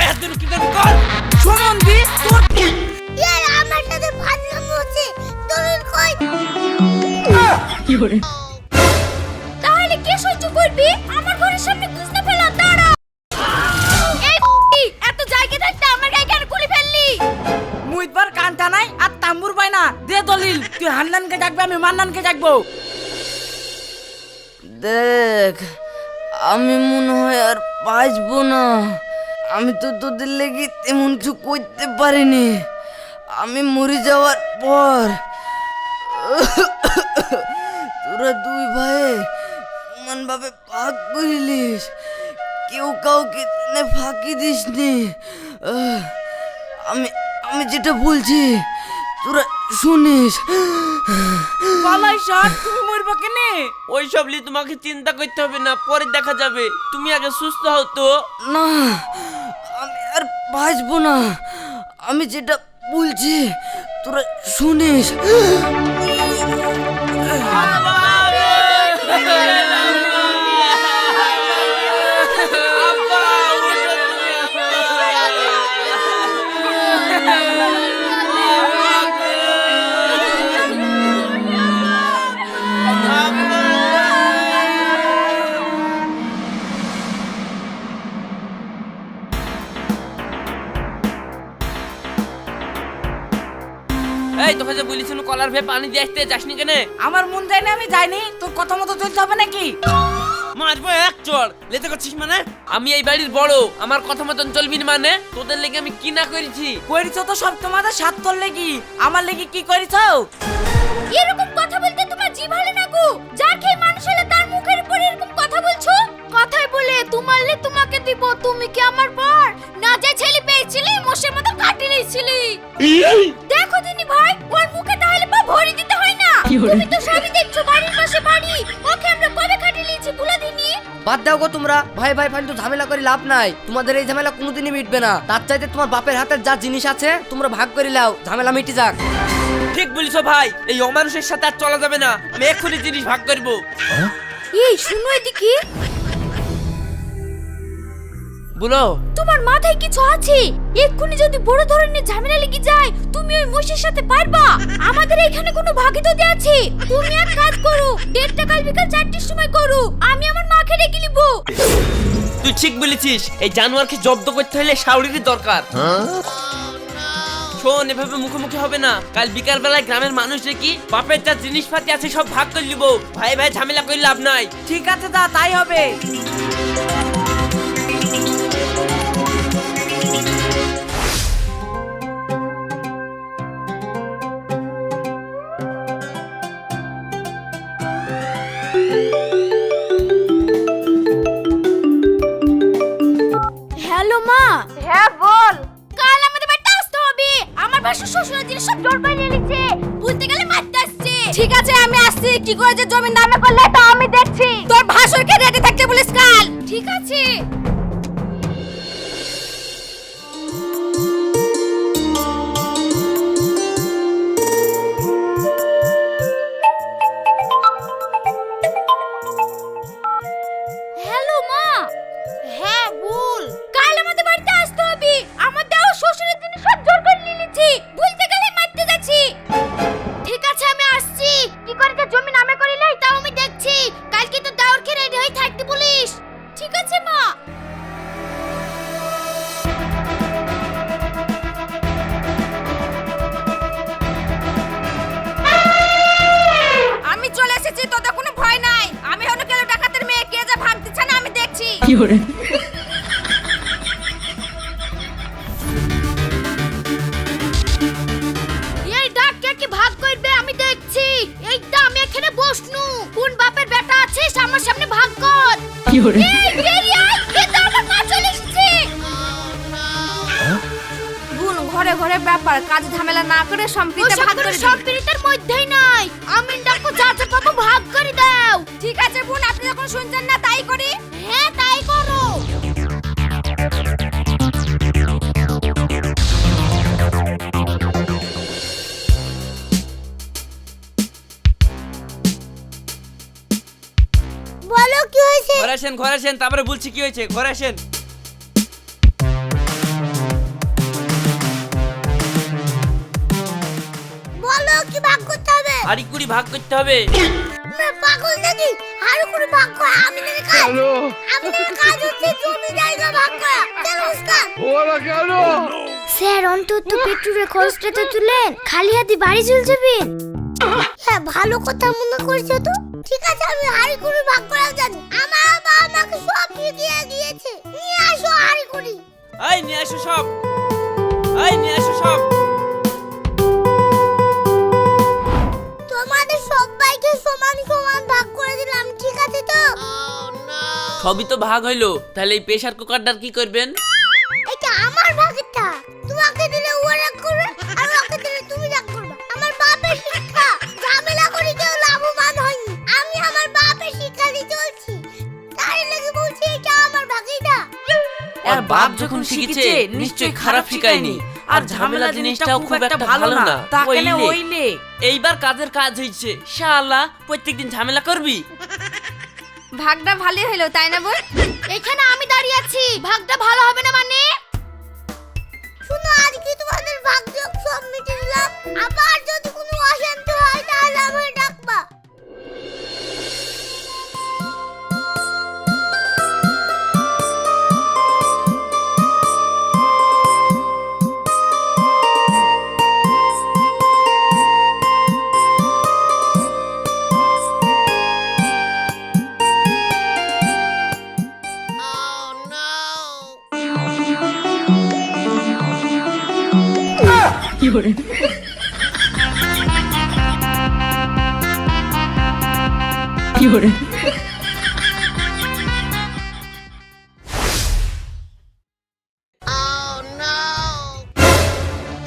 হাত ধরে কি করবি কর। সুমন্দি তোর ইয়ার আমার সাথে ফাজলামো হচ্ছে দলিল কই কি করে? তাহলে কে সহ্য করবি? আমার ঘরের সামনে খুঁজতে ফেলা দাঁড়া। এই এত জায়গা থাকতে আমার গায়ে কেন গুলি ফেললি? মুইতবার কান্তা নাই আর তাম্বুর পাই না। দে দলিল, তুই হান্নানকে ডাকবি, আমি মান্নানকে ডাকবো। দেখ, আমি মনে হয় আর বাঁচবো না। আমি তো তোদের লেগে তেমন কিছু করতে পারিনি। আমি মরে যাওয়ার পর তোরা দুই ভাই সমান ভাবে ভাগ করিলিস, কেউ কাউকে ফাঁকি দিসনি। আমি আমি যেটা বলছি তোরা শুনিস। পালাই শাহ, তুমি মরবা কেনে? ওই সব নিয়ে তোমাকে চিন্তা করতে হবে না, পরে দেখা যাবে। তুমি আগে সুস্থ হও তো। না, আমি আর বাঁচবো না। আমি যেটা বলছি তোরা শুনিস। এই তোকে যে বলিস কলার ভে পানি দিয়ে আসতে যাসনি কেন? আমার মন যায় না, আমি যাইনি। তোর কথা মতো চলতে হবে নাকি? মারবো এক চড়। লেতে করছিস মানে? আমি এই বাড়ির বড়, আমার কথা মতন চলবি না মানে? তোদের লেগে আমি কি না করেছি? করিছো তো সব তোমাদের সাত তোর লেগি। আমার লেগে কি করিছো? এরকম কথা বলতে তোমার জিভ হালে না গো। যা খেয়ে মানুষ হলে তার মুখের উপর এরকম কথা বলছো? কথাই বলে তোমারলে তোমাকে দিব। তুমি কি আমার পর না যে ছেলে পেয়েছিলি মোষের মতো কাটি নিয়েছিলি? দেখো দিনি ভাই, ওর মুখে তাহলে পা ভরি দিতে হয় না? তুমি তো সবই দেখছো, বাড়ির পাশে বাড়ি। ওকে আমরা কবে কাটি নিয়েছি ভুলা দিনি? বাদ দাও গো তোমরা, ভাই ভাই ফালতু ঝামেলা করে লাভ নাই। তোমাদের এই ঝামেলা কোনোদিনই মিটবে না। তার চাইতে তোমার বাপের হাতের যা জিনিস আছে তোমরা ভাগ করে নাও, ঝামেলা মিটে যাক। ঠিক বলিছো ভাই, এই অমানুষের সাথে আর চলা যাবে না। আমি এক্ষুনি জিনিস ভাগ করবো। এই শুনো এদিকে। বলো। তোমার মাথায় কিছু আছে? এক্ষুনি যদি বড় ধরনের ঝামেলা লেগে যায়, তুমি ওই মোষের সাথে পারবা? আমাদের এখানে কোনো ভাগীদারি আছে? তুমি এক কাজ করো, ডেটটা কাল বিকাল 4টের সময় করো। আমি আমার মাকে ডেকে নিব। তুই ঠিক বলেছিস, এই জানোয়ারকে জব্দ করতে হলে শাওরির দরকার। শোন, এভাবে মুখোমুখি হবে না। কাল বিকাল বেলায় গ্রামের মানুষ দেখি বাপের যা জিনিসপাতি আছে সব ভাগ করে নিব। ভাই ভাই ঝামেলা করে লাভ নাই। ঠিক আছে দা, তাই হবে। হ্যালো মা। হ্যাঁ বল। কাল আমাদের বাড়িতে আসতে হবে। আমার ভাসুর শ্বশুরের জিনিস সব জোর করে নিয়ে নিচ্ছে। বলতে গেলে মারতে আসছে। ঠিক আছে আমি আসছি। কি করে যে জমি নামে করলে তা আমি দেখছি। তোর ভাসুরকে রেডি থাকতে বলিস কাল। ঠিক আছে। হ্যালো মা। হ্যাঁ বল। কাল আমাদের বাড়িতে আসতে হবে। আমার দেওয়া শ্বশুরের জিনিস সব জোর করে নিয়ে নিচ্ছি। বলতে গেলে মারতে যাচ্ছি। ঠিক আছে আমি আসছি। কি করে যে জমি নামে করিলে তাও আমি দেখছি। কালকে তো দাওরকে রেডি হয়ে থাকতে বলিস। ঠিক আছে মা। আমি চলে এসেছি, তোদের কোনো ভয় নাই। আমি হলো কেন ডাকাতের মেয়ে, কে যা ভাগ দিচ্ছে না আমি দেখছি। কি করে? এই ডাক কে কি ভাগ করবে আমি দেখছি। এইটা আমি এখানে বসনু। কোন বাপের বেটা আছিস আমার সামনে ভাগ কর। কি করে? এই বেরিয়ে আয়, এ তো আমার মা চলে এসেছে। ভুল ঘরে ঘরে ব্যাপার, কাজ ঝামেলা না করে সম্প্রীতি ভাগ করে দিন। সম্প্রীতির মধ্যেই নাই। আমি ডাকো যাচ্ছে বাবু ভাগ করে দাও। ঠিক আছে বোন, আপনি যখন শুনছেন না তাই করি। হ্যাঁ তাই করো। বলো কি হয়েছে? ঘরে আসেন, ঘরে আসেন, তারপরে বলছি কি হয়েছে। ঘরে আসেন। হাড়ি কুড়ি ভাগ করতে হবে। পাগল নাকি? হাড়ি করে ভাগ করা আমি নাকি কাজ? আমি নাকি কাজ হচ্ছে জমি জায়গা ভাগ করা। চল মুস্কান। স্যার অন্তত পেট্রোলের খরচটা তো তুলেন, খালি হাতে বাড়ি চলে যাবেন। হ্যাঁ ভালো কথা মনে করছো তো। ঠিক আছে আমি হাড়ি করে ভাগ করা জানি। আমার বাবা আমাকে সব শিখিয়ে দিয়েছে। নিয়ে আসো হাড়ি করে। এই নিয়ে আসো সব, এই নিয়ে আসো সব। তোমাদের সবাইকে সমান সমান ভাগ করে দিলাম, ঠিক আছে তো? সবই তো ভাগ হইলো, তাহলে এই প্রেসার কুকারটার কি করবেন? এটা আমার ভাগেরটা। তোমাকে দিলে ও রাগ করবে, আর ওকে দিলে তুমি রাগ করবে। আমার বাপের শিক্ষা, ঝামেলা করে কেউ লাভবান হয়নি। আমি আমার বাপের শিক্ষা দিয়ে চলছি, তাই লাগি বলছি এটা আমার ভাগেরটা। আর বাপ যখন শিখেছে নিশ্চয়ই খারাপ শিখায়নি। আর ঝামেলা জিনিসটাও খুব একটা ভালো না। তা কেন ওইলে। ওইলে? এইবার কাজের কাজ হইছে, শালা প্রত্যেকদিন ঝামেলা করবি? ভাগটা ভালোই হলো তাই না বোন? এখানে আমি দাঁড়িয়ে আছি, ভাগটা ভালো হবে না মানে? শুনো আজকে তোমাদের ভাগ যোগ সব মিটে দিলাম। আবার যদি কোনো অশান্তি হয় তাহলে আমায় ডাকবা।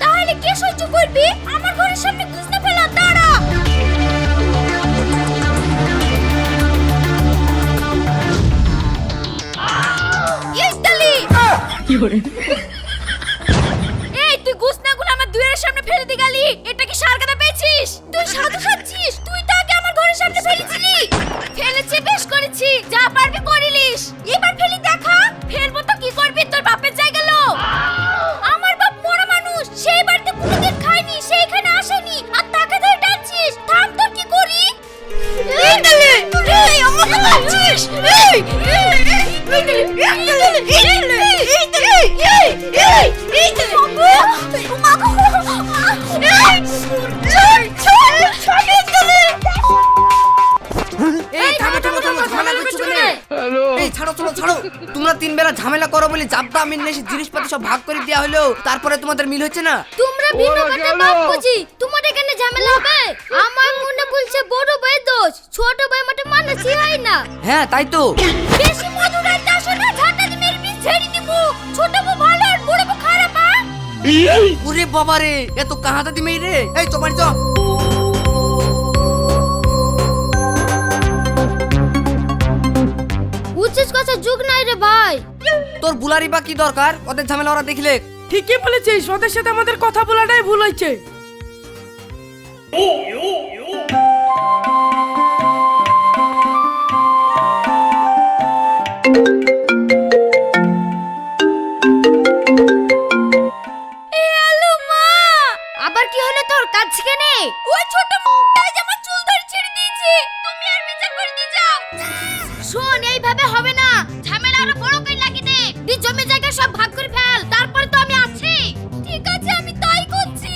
তাহলে কে সহ্য করবে? আমার ঘরের সামনে কুস্তা ফেলা, দাঁড়া। ইস্তালি এই তুই গুসনাগুলো আমার দুয়ারের সামনে ফেলে দিয়ে গেলি, এটা কি সারগাদা পেয়েছিস? তুই সাধু সাজছিস? তুই তো আগে আমার ঘরের সামনে ফেলেছিলি। ফেলেছি, বেশ করেছি, যা পারবি করিলিস। এবার ফেলি দেখা। ফেলবো তো কি করবি? তোর বাপের জায়গা লো। আমার বাপ মরা মানুষ, সেই বাড়িতে কোনোদিন খায়নি, সেইখানে আসেনি, আর তাকে ধরে টানছিস। থাম, তোর কি করি? এই তালে এই আমাকে মারছিস। এই এই থামো থামো থামো, ঝামেলা করছো কেন? এই ছাড়ো ছাড়ো ছাড়ো। তোমরা তিন বেলা ঝামেলা করো বলে জাবদা আমিন নেশি জিনিসপাতি সব ভাগ করে দেওয়া হলো, তারপরে তোমাদের মিল হচ্ছে না? তোমরা ভিন্ন কথা বাপ বুঝি, তোমার এখানে ঝামেলা হবে? আমার মনে বলছে বড় ভাই দোষ, ছোট ভাই মতে মানছি হয় না। হ্যাঁ তাই তো। বেশি মধুরাই দাস না, ঝাঁটা দিয়ে মেরে পিছ ছেড়ে দিব। ছোট বউ ভালো আর বড় বউ খারাপ। ওরে বাবা রে, এত কাহাদা দি মেয়ে রে। এই তো বাড়ি যাও। উচিত কথা যুগ নাই রে ভাই। তোর বুলারি বা কি দরকার? ওদের ঝামেলা ওরা দেখলে। ঠিকই বলেছিস, ওদের সাথে আমাদের কথা বলাটাই ভুল হয়েছে। আবার কি হলো তোর? কাজ কেনে? ওই ছোট মুখটাই আমার চুল ধরে ছেড়ে দিয়েছে। তুমি আর বিচার করে দিয়ে যাও। শোন, এইভাবে হবে না, ঝামেলা আরো বড় করে লাগিয়ে দে। দি জমি জায়গা সব ভাগ করে ফেল, তারপরে তো আমি আছি। ঠিক আছে, আমি তাই করছি।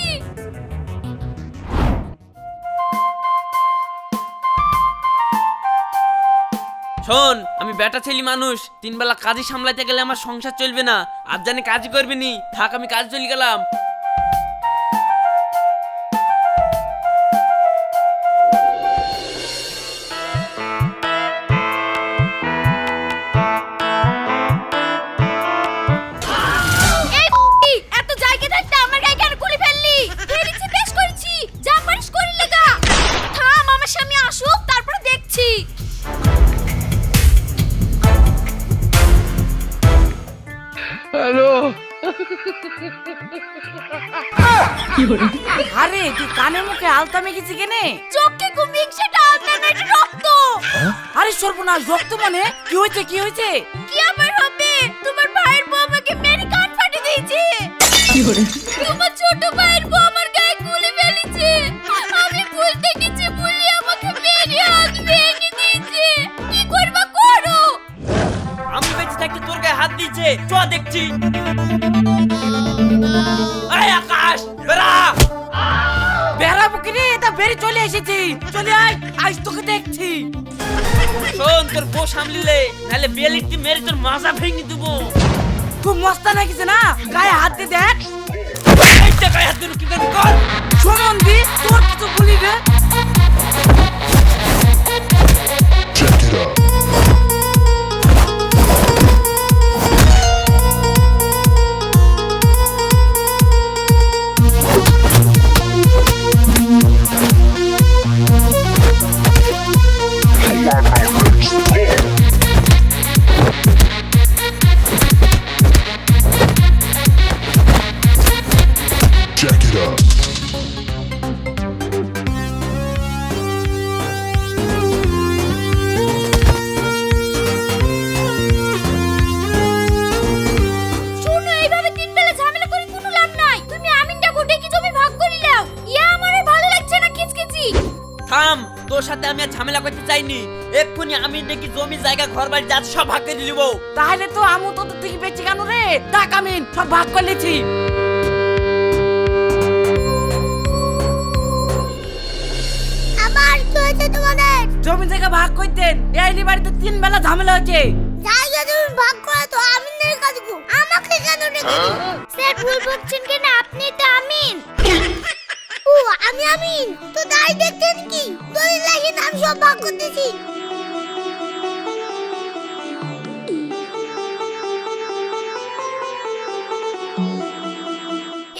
শোন, আমি বেটা ছেলে মানুষ, তিন বেলা কাজই সামলাইতে গেলে আমার সংসার চলবে না। আজ জানি কাজই করবি নি, থাক আমি কাজ চলে গেলাম। এই এত জায়গা থাকতে আমার গায়ে কেন গুলি ফেললি? ফেলেছি, বেশ করেছি, যা পারিস করি লেগা। থাম, আমার সামনে আসুক, তারপরে দেখছি। আরে তুই কানে মুখে আলতা মেখেছি কেনে? চোখে কুমিং সেটা আপনার রক্ত। আরে সর্বনাশ, রক্ত মানে? কি হয়েছে কি হয়েছে? কি আবার হবে? তোমার ভাইয়ের বউ আমাকে মেরে কান ফাটিয়ে দিয়েছে। তোমার ছোট ভাইয়ের বউ আমার গায়ে গুলি ফেলেছে। আমি ভুল দেখেছি হয়েছে চ দেখছি। এই আকাশ বেরা। বেড়াবো কি রে, এটা বেরি চলে এসেছি। চলে আয়, আজ তোকে দেখছি। শোন তোর বউ সামলিলে নাহলে বেলিটি মেরে তোর মাজা ভেঙে দেবো। খুব মস্তা নাকিছে না, গায়ে হাত দিয়ে দেখ। এইটা গায়ে হাত দিল কি করবি কর। শোনন দি, তোর কিছু বলি রে। Check it out. Check it out. শুনো, এইভাবে তিন বেলা ঝামেলা করে কোনো লাভ নাই। তুমি আমিনটা কোটে কি জমি ভাগ করে নাও। ইয়া আমার আর ভালো লাগছে না কিচকিচি। থাম, তোর সাথে আমি আর ঝামেলা করতে চাইনি। এক্ষুনি আমি নাকি জমি জায়গা ঘর বাড়ি যা সব ভাগ করে নিব। তাহলে তো আমু তো থেকে বেঁচে কেন রে? ডাক আমিন, সব ভাগ করে নিয়েছি। আবার কি হয়েছে তোমাদের? জমি জায়গা ভাগ করতেন, এই বাড়িতে তিন বেলা ঝামেলা হয়েছে। জায়গা তুমি ভাগ করে তো আমিনের কাছে গো, আমাকে কেন রেখে দিল? স্যার ভুল বলছেন কেন? আপনি তো আমিন। ও আমি আমিন, তো তাই দেখতেন কি? দলিল লাগিয়ে নাম সব ভাগ করতেছি।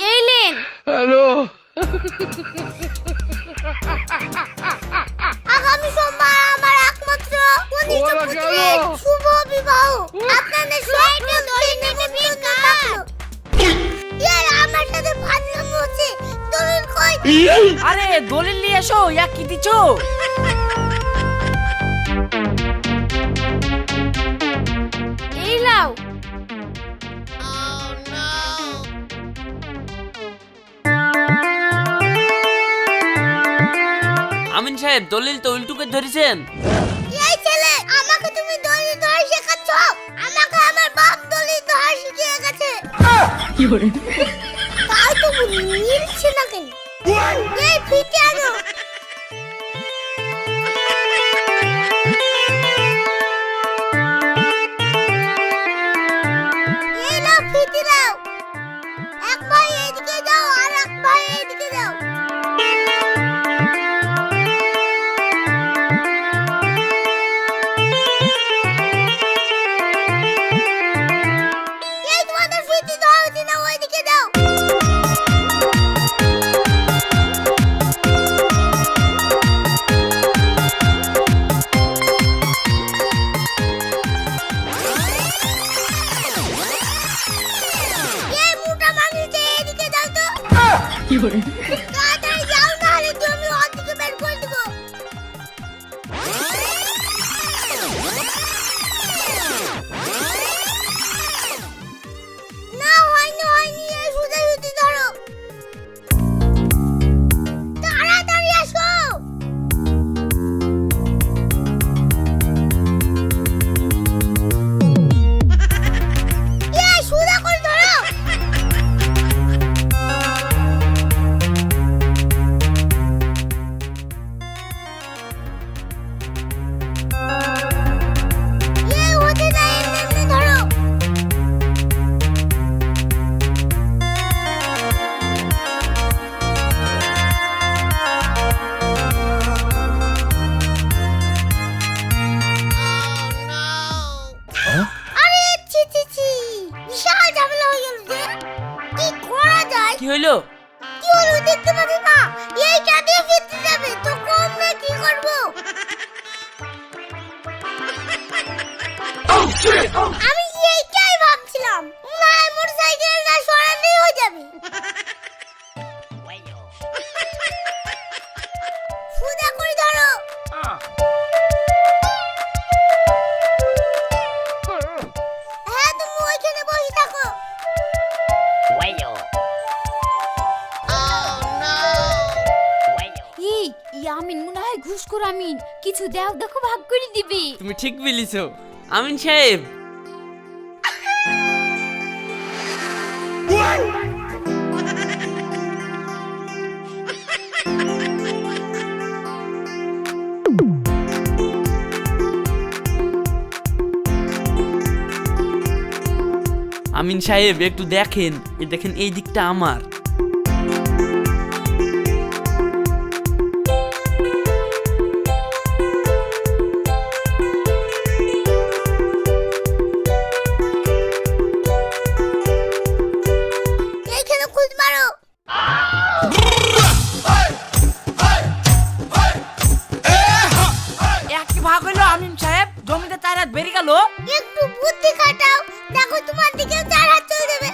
এইলেন আগামী সোমবার আমার একমাত্র কনিষ্ঠ পুত্রের শুভ বিবাহ। আপনাদের সবাইকে দলিল নিমন্ত্রণ থাকলো। ইয়ার আমার সাথে ফাজলামো হচ্ছে। দলিল কই? আরে দলিল নিয়ে এসো, ইয়া কি দিছো? এই লাও। আমিন সাহেব দলিল তো উল্টুকে ধরেছেন। এই ছেলে, আমাকে তুমি দলিল ধরে শেখাচ্ছ? আমাকে আমার বাপ দলিল ধরে শিখিয়ে গেছে। তাই তো মিলছে না কেন? এই ফিতে আনো। এই নাও ফিতে নাও। এক ভাই এদিকে যাও আর এক ভাই এদিকে যাও। এই তোমাদের ফিতে দাও দিনা ওইদিকে দাও। এই মোটা মানুষটা এদিকে দাও তো। তাড়াতাড়ি যাও, নাহলে জমি অর্ধেকে বের করে দেবো। না হয়নি, এই সোজাসুজি ধরো। তাড়াতাড়ি আসো। এই সোজা করে ধরো। এই হতে না, এমনি ধরো। আরে ছি ছি ছি, বিশাল ঝামেলা হয়ে গেল যে। কি করা যায়? কি হইলো? কি হলো দেখতে পাচ্ছি না? এই কাটে ফিরতে যাবে তো কম না, কি করব? আমি এইটাই ভাবছিলাম, না মোটরসাইকেলটা সরালেই হয়ে যাবে। সোজা করে ধরো। হ্যাঁ, তুমি ওইখানে বসে থাকো। এই আমিন মনে হয় ঘুষখোর আমিন। কিছু দেও, দেখো ভাগ করে দিবি। তুমি ঠিক বলিছো আমিন সাহেব। আমিন সাহেব একটু দেখেন, দেখেন এই দিকটা আমার। এইখানে খুঁজ মারো। একই ভাগ হইলো আমিন সাহেব, জমিতে 4 হাত বেরিয়ে গেল। একটু বুদ্ধি খাটাও, দেখো তোমার দিকে 4 হাত চলে যাবে।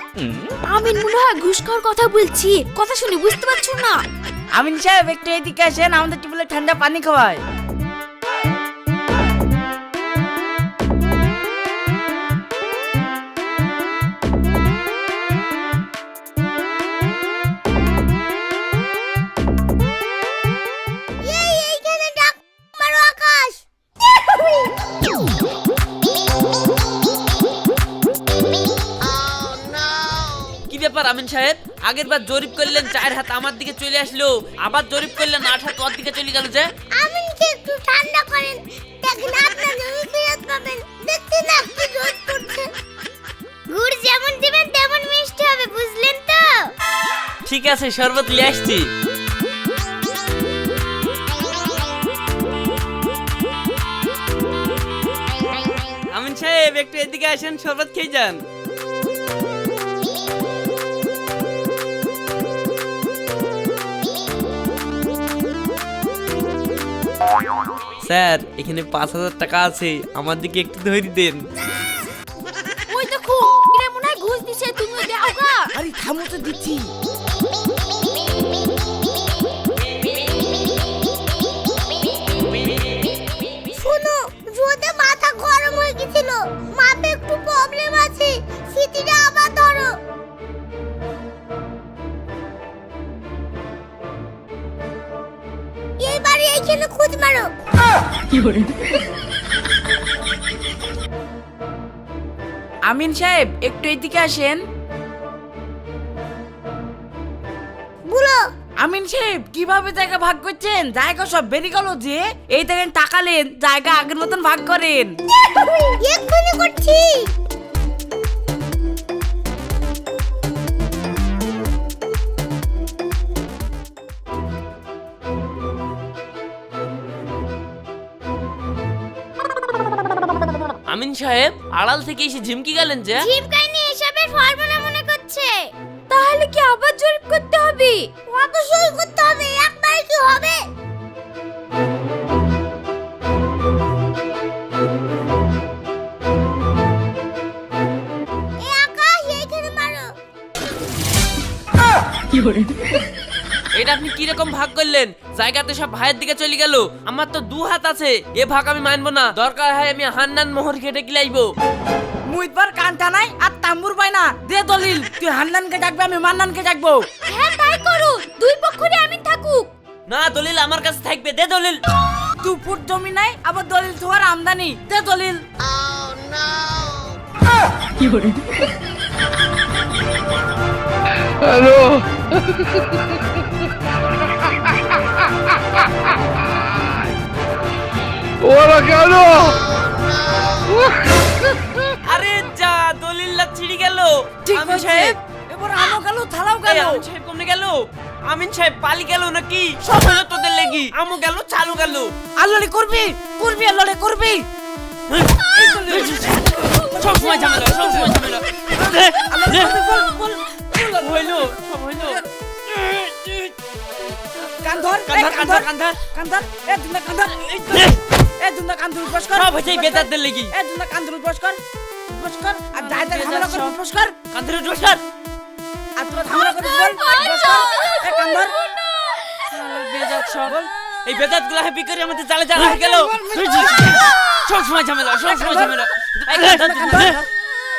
আমি মনে হয় ঘুষ খাওয়ার কথা বলছি, কথা শুনে বুঝতে পারছো না? আমিন সাহেব একটু এদিকে আসেন, আমাদের টিউবওয়েলে ঠান্ডা পানি খাওয়ায়। এইখানে ডাক মারো আকাশ। কি ব্যাপার আমিন সাহেব, আগের বার জরিপ করলেন 4 হাত আমার দিকে চলে আসলো, আবার জরিপ করলেন 8 হাত ওর দিকে চলে গেল যে? আমিনকে একটু ঠান্ডা করেন, দেখেন আপনার জমি ফেরত পাবেন। দেখতে না কি রোদ পড়ছে। গুড় যেমন দিবেন তেমন মিষ্টি হবে, বুঝলেন তো? ঠিক আছে, শরবত নিয়ে আসছি। আমিন সাহেব একটু এদিকে আসেন, শরবত খেয়ে যান। স্যার এখানে 5,000 টাকা আছে, আমার দিকে একটু ধরে দেন। ওই দেখো, এরা মনে হয় ঘুষ দিছে, তুমি দাও গা। আরে থামো তো, দিচ্ছি। শোনো, রোদে মাথা গরম হয়ে গেছিল, মাপে একটু প্রবলেম আছে, সিটিটা আবার ধরো। এইবারে এইখানে খুঁজ মারো। আমিন সাহেব একটু এদিকে আসেন। বলো। আমিন সাহেব কিভাবে জায়গা ভাগ করছেন? জায়গা সব বেরিয়ে গেল যে। এই দেখেন টাকালেন, জায়গা আগের মতন ভাগ করেন। এক্ষুনি করছি। আমিন সাহেব আড়াল থেকে এসে ঝিমকি গেলেন যে? জিমকাইনি এসবের ফর্মুলা মনে করছে। তাহলে কি আবার জরিপ করতে হবে? অবশ্যই করতে হবে, একবার কি হবে? এই আকাশ, এইখানে মারো। এটা আপনি কি রকম ভাগ করলেন? জায়গাতে সব ভাইয়ের দিকে চলে গেল, আমার তো 2 হাত আছে, এ ভাগ আমি মানবো না। দরকার হয় আমি হান্নান মোহর খেটে কিলাইবো। মুইতবার কান্তা নাই আর তাম্বুর পাই না, দে দলিল। তুই হান্নানকে ডাকবে, আমি মান্নানকে ডাকবো। হ্যাঁ তাই করো, দুই পক্ষরে আমি থাকুক। না, দলিল আমার কাছে থাকবে, দে দলিল। তুই ফুট জমি নাই, আবার দলিল তোমার আমদানি, দে দলিল। আরে যা, দলিলটা ছিড়ে গেল। ঠিক আমিন আছে, সাহেব, এবার আমও গেল, থালাও এই গেল। আমিন সাহেব কমনে গেল? আমিন সাহেব পালি গেল নাকি? সব হলো তোদের লেগি, আমও গেল, চালু গেল। আল্লাহরে করবি, করবি, আল্লাহরে করবি। সব সময় ঝামেলা, সব সময় ঝামেলা। আল্লাহরে করবি, বল, বল, বল। হইলো, সব হইলো। কান ধর, কান ধর, এই কান ধর, কান ধর। কান ধর, এ দুনা কান ধর, এ দুনা কান ধর, উপোস কর। সব হয়েছে এই বেদাতদের লেগি। এ দুনা কান ধর, উপোস কর, উপোস কর। আর যাইতে ঝামেলা কর, উপোস কর। কান ধরে জোসার। আর তোরা ঝামেলা করিস, বল, উপোস কর। এ কান ধর। বেদাত সব। এই বেদাত গুলা হ্যাপি করে আমাদের জালে জালা হয়ে গেল। সব সময় ঝামেলা, সব সময় ঝামেলা। এই কান ধর, কান ধর,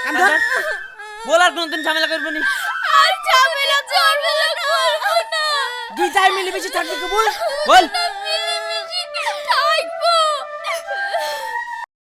কান ধর। বল আর কোনদিন ঝামেলা করবো নি। আর ঝামেলা করবো না। দুই যাই মিলেমিশে থাকবি, কবুল। বল। মিলে